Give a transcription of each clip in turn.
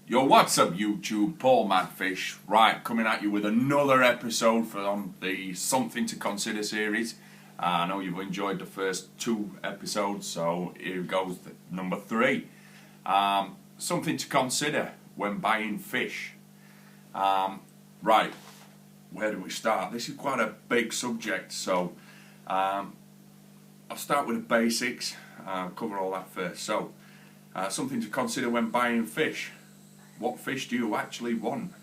Yo, what's up YouTube, Paul Madfish, right, coming at you with another episode from the Something to Consider series. I know you've enjoyed the first 2 episodes, so here goes number 3. Something to consider when buying fish. Right, where do we start? This is quite a big subject, so I'll start with the basics, cover all that first. So, something to consider when buying fish. What fish do you actually want?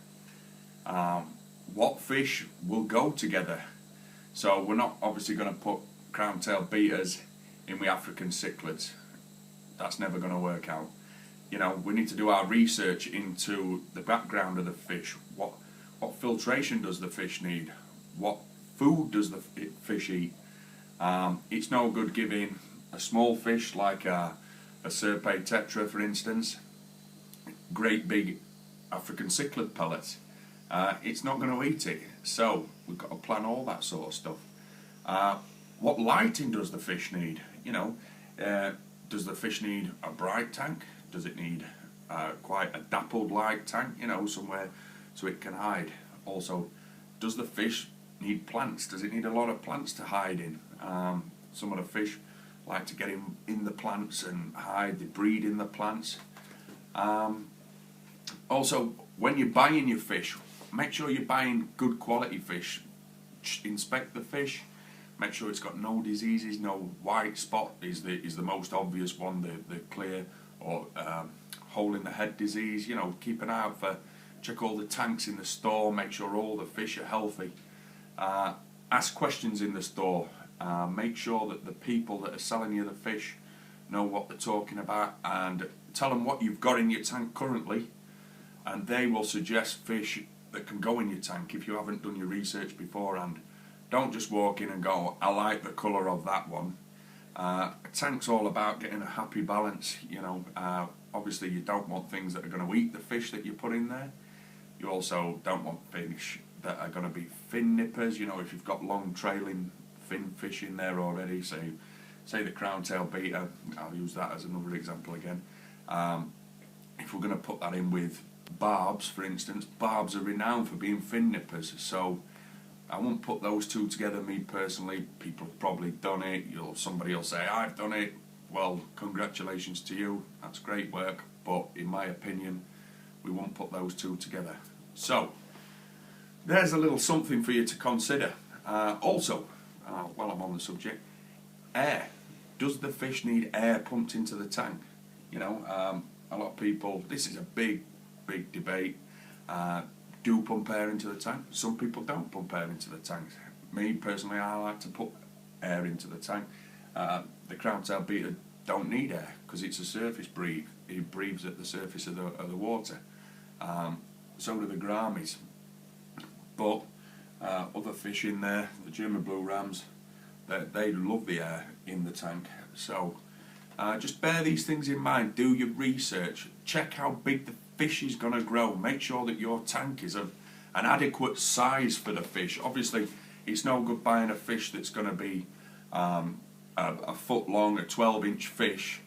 What fish will go together? So we're not obviously going to put crown-tailed beaters in with African cichlids. That's never going to work out. You know, we need to do our research into the background of the fish. What filtration does the fish need? What food does the fish eat? It's no good giving a small fish like a Serpae tetra, for instance, great big African cichlid pellets. It's not going to eat it, so we've got to plan all that sort of stuff. What lighting does the fish need? You know, does the fish need a bright tank? Does it need quite a dappled light tank, you know, somewhere so it can hide? Also, does the fish need plants? Does it need a lot of plants to hide in? Some of the fish like to get in the plants and hide. They breed in the plants. Also, when you're buying your fish, make sure you're buying good quality fish. Inspect the fish, make sure it's got no diseases, no white spot is the most obvious one, the clear or hole in the head disease. You know, keep an eye out for, check all the tanks in the store, make sure all the fish are healthy. Ask questions in the store, make sure that the people that are selling you the fish know what they're talking about, and tell them what you've got in your tank currently, and they will suggest fish that can go in your tank if you haven't done your research beforehand. Don't just walk in and go, I like the colour of that one. A tank's all about getting a happy balance, you know. Obviously you don't want things that are going to eat the fish that you put in there. You also don't want fish that are going to be fin nippers, you know, if you've got long trailing fin fish in there already, say the crown-tailed beater, I'll use that as another example again. If we're going to put that in with barbs, for instance, barbs are renowned for being fin nippers, so I won't put those two together, me personally. People have probably done it, somebody will say, I've done it. Well, congratulations to you, that's great work, but in my opinion, we won't put those two together. So, there's a little something for you to consider. Also, while I'm on the subject, air. Does the fish need air pumped into the tank? You know, a lot of people, this is a big debate, do pump air into the tank. Some people don't pump air into the tank. Me personally, I like to put air into the tank. The crown-tailed beater don't need air because it's a surface breed. It breathes at the surface of the water. So do the gouramis. But other fish in there, the German blue rams, they love the air in the tank. So just bear these things in mind. Do your research. Check how big the fish is going to grow. Make sure that your tank is of an adequate size for the fish. Obviously, it's no good buying a fish that's going to be a foot long, a 12-inch fish,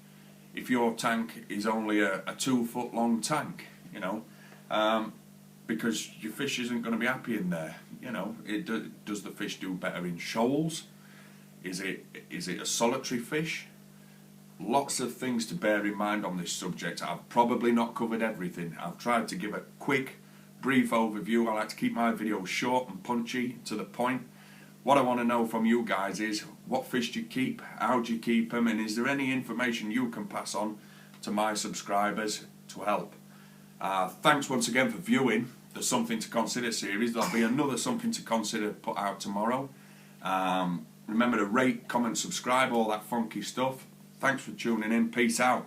if your tank is only a 2-foot long tank, you know, because your fish isn't going to be happy in there. You know, does the fish do better in shoals? Is it a solitary fish? Lots of things to bear in mind on this subject. I've probably not covered everything. I've tried to give a quick, brief overview. I like to keep my videos short and punchy, to the point. What I want to know from you guys is, what fish do you keep? How do you keep them? And is there any information you can pass on to my subscribers to help? Thanks once again for viewing the Something to Consider series. There'll be another Something to Consider put out tomorrow. Remember to rate, comment, subscribe, all that funky stuff. Thanks for tuning in. Peace out.